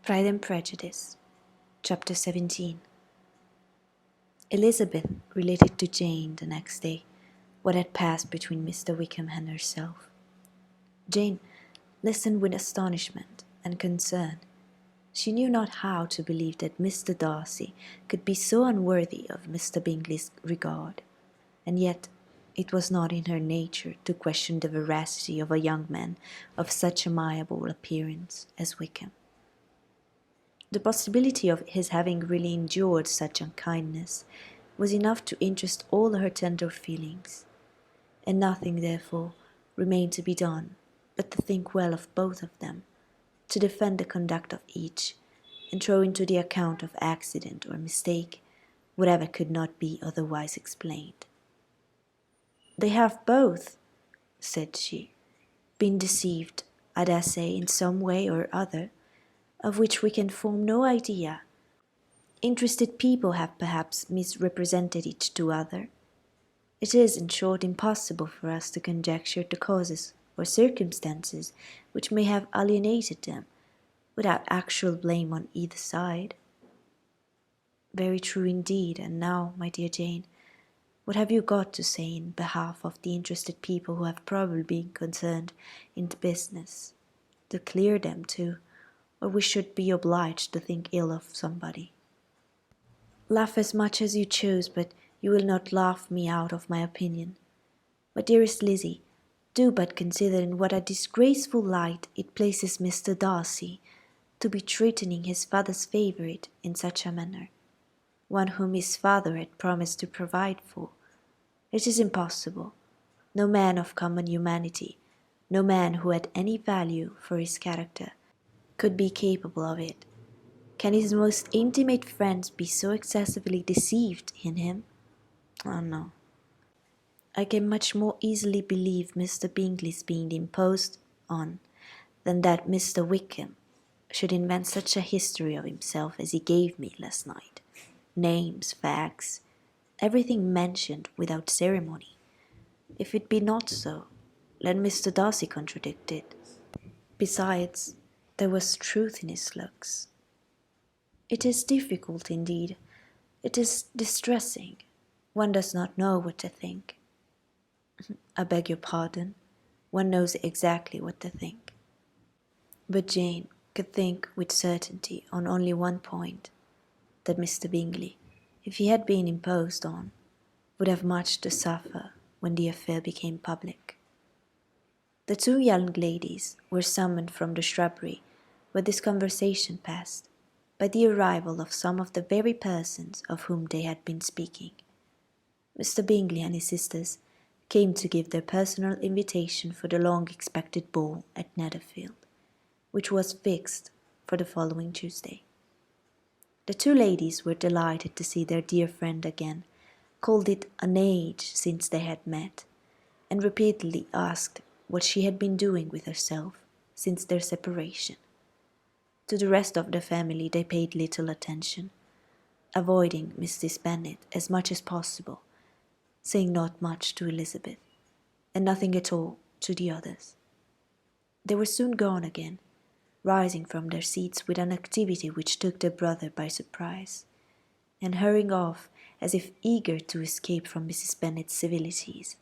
Pride and Prejudice, Chapter 17. Elizabeth related to Jane the next day what had passed between Mr. Wickham and herself. Jane listened with astonishment and concern. She knew not how to believe that Mr. Darcy could be so unworthy of Mr. Bingley's regard, and yet it was not in her nature to question the veracity of a young man of such amiable appearance as Wickham. The possibility of his having really endured such unkindness was enough to interest all her tender feelings, and nothing, therefore, remained to be done but to think well of both of them, to defend the conduct of each, and throw into the account of accident or mistake whatever could not be otherwise explained. "They have both," said she, "been deceived, I dare say, in some way or other, of which we can form no idea. Interested people have perhaps misrepresented each to other. It is, in short, impossible for us to conjecture the causes or circumstances which may have alienated them, without actual blame on either side." "Very true indeed. And now, my dear Jane, what have you got to say in behalf of the interested people who have probably been concerned in the business, to clear them too, or we should be obliged to think ill of somebody?" "Laugh as much as you choose, but you will not laugh me out of my opinion. My dearest Lizzie, do but consider in what a disgraceful light it places Mr. Darcy, to be threatening his father's favourite in such a manner, one whom his father had promised to provide for. It is impossible. No man of common humanity, no man who had any value for his character, could be capable of it. Can his most intimate friends be so excessively deceived in him? Oh no. I can much more easily believe Mr. Bingley's being imposed on than that Mr. Wickham should invent such a history of himself as he gave me last night. Names, facts, everything mentioned without ceremony. If it be not so, let Mr. Darcy contradict it. Besides, there was truth in his looks. It is difficult indeed. It is distressing. One does not know what to think. I beg your pardon. One knows exactly what to think. But Jane could think with certainty on only one point, that Mr. Bingley, if he had been imposed on, would have much to suffer when the affair became public. The two young ladies were summoned from the shrubbery where this conversation passed, by the arrival of some of the very persons of whom they had been speaking. Mr. Bingley and his sisters came to give their personal invitation for the long-expected ball at Netherfield, which was fixed for the following Tuesday. The two ladies were delighted to see their dear friend again, called it an age since they had met, and repeatedly asked what she had been doing with herself since their separation. To the rest of the family they paid little attention, avoiding Mrs. Bennet as much as possible, saying not much to Elizabeth, and nothing at all to the others. They were soon gone again, rising from their seats with an activity which took their brother by surprise, and hurrying off as if eager to escape from Mrs. Bennet's civilities.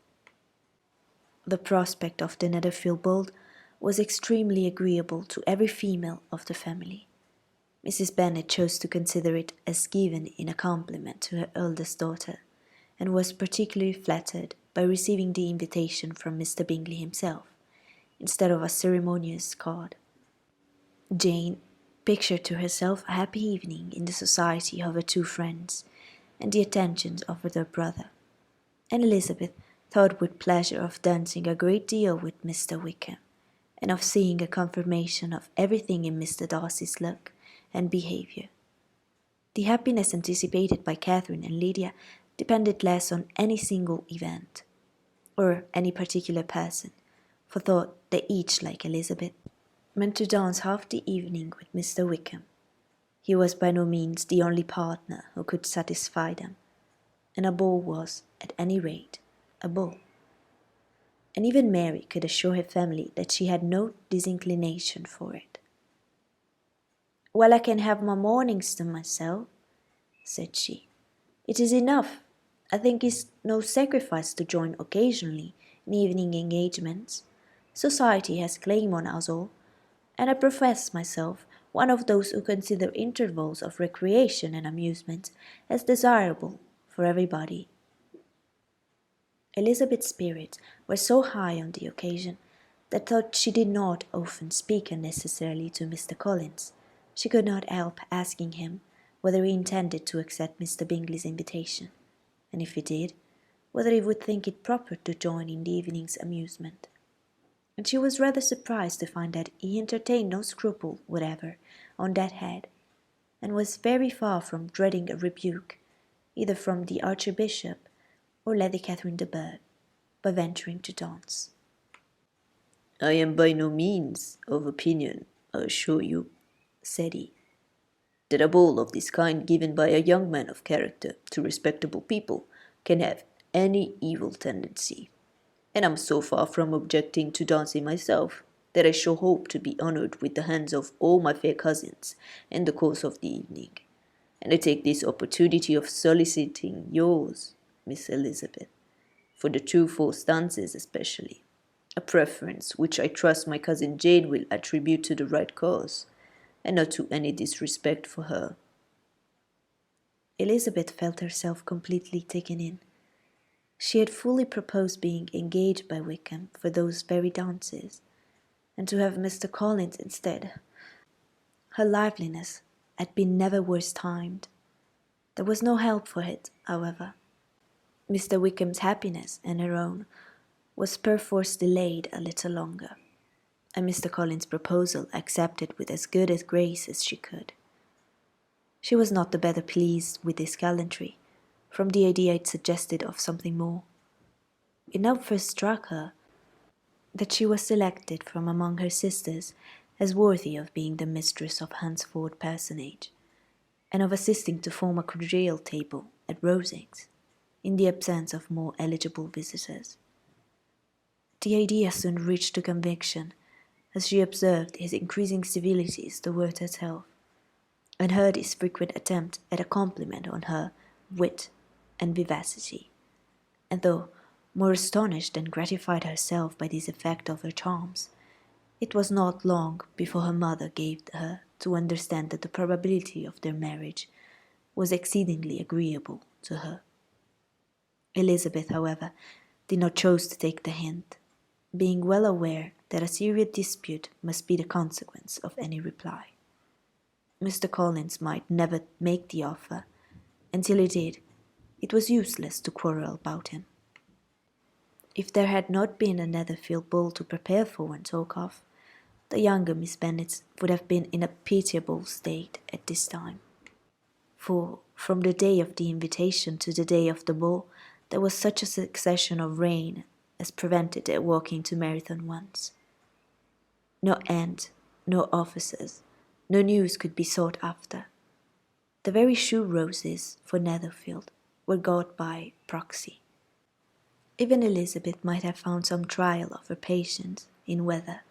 The prospect of the Netherfield ball was extremely agreeable to every female of the family. Mrs. Bennet chose to consider it as given in a compliment to her eldest daughter, and was particularly flattered by receiving the invitation from Mr. Bingley himself, instead of a ceremonious card. Jane pictured to herself a happy evening in the society of her two friends, and the attentions of her brother, and Elizabeth thought with pleasure of dancing a great deal with Mr. Wickham, and of seeing a confirmation of everything in Mr. Darcy's look and behaviour. The happiness anticipated by Catherine and Lydia depended less on any single event, or any particular person, for though they each, like Elizabeth, meant to dance half the evening with Mr. Wickham, he was by no means the only partner who could satisfy them, and a ball was, at any rate, a ball. And even Mary could assure her family that she had no disinclination for it. Well, I can have my mornings to myself, said she. It is enough. I think it's no sacrifice to join occasionally in evening engagements. Society has claim on us all, and I profess myself one of those who consider intervals of recreation and amusement as desirable for everybody. Elizabeth's spirits were so high on the occasion that though she did not often speak unnecessarily to Mr. Collins, she could not help asking him whether he intended to accept Mr. Bingley's invitation, and if he did, whether he would think it proper to join in the evening's amusement. And she was rather surprised to find that he entertained no scruple whatever on that head, and was very far from dreading a rebuke, either from the Archbishop or Lady Catherine de Bourgh, by venturing to dance. I am by no means of opinion, I assure you, said he, that a ball of this kind given by a young man of character to respectable people can have any evil tendency, and am so far from objecting to dancing myself that I shall hope to be honoured with the hands of all my fair cousins in the course of the evening, and I take this opportunity of soliciting yours, Miss Elizabeth, for the 2 false dances especially, a preference which I trust my cousin Jane will attribute to the right cause, and not to any disrespect for her. Elizabeth felt herself completely taken in. She had fully proposed being engaged by Wickham for those very dances, and to have Mr. Collins instead. Her liveliness had been never worse timed. There was no help for it, however. Mr. Wickham's happiness and her own was perforce delayed a little longer, and Mr. Collins' proposal accepted with as good a grace as she could. She was not the better pleased with this gallantry, from the idea it suggested of something more. It now first struck her that she was selected from among her sisters as worthy of being the mistress of Hunsford Parsonage, and of assisting to form a quadrille table at Rosings, in the absence of more eligible visitors. The idea soon reached to conviction, as she observed his increasing civilities towards herself, and heard his frequent attempt at a compliment on her wit and vivacity, and though more astonished than gratified herself by this effect of her charms, it was not long before her mother gave her to understand that the probability of their marriage was exceedingly agreeable to her. Elizabeth, however, did not choose to take the hint, being well aware that a serious dispute must be the consequence of any reply. Mr. Collins might never make the offer, and till he did, it was useless to quarrel about him. If there had not been a Netherfield ball to prepare for and talk of, the younger Miss Bennet would have been in a pitiable state at this time. For from the day of the invitation to the day of the ball, there was such a succession of rain as prevented their walking to Meryton once. No aunt, no officers, no news could be sought after. The very shoe roses for Netherfield were got by proxy. Even Elizabeth might have found some trial of her patience in weather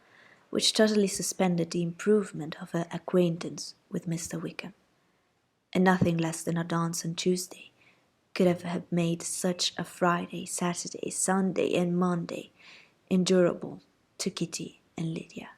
which totally suspended the improvement of her acquaintance with Mr. Wickham, and nothing less than a dance on Tuesday could have made such a Friday, Saturday, Sunday, and Monday endurable to Kitty and Lydia.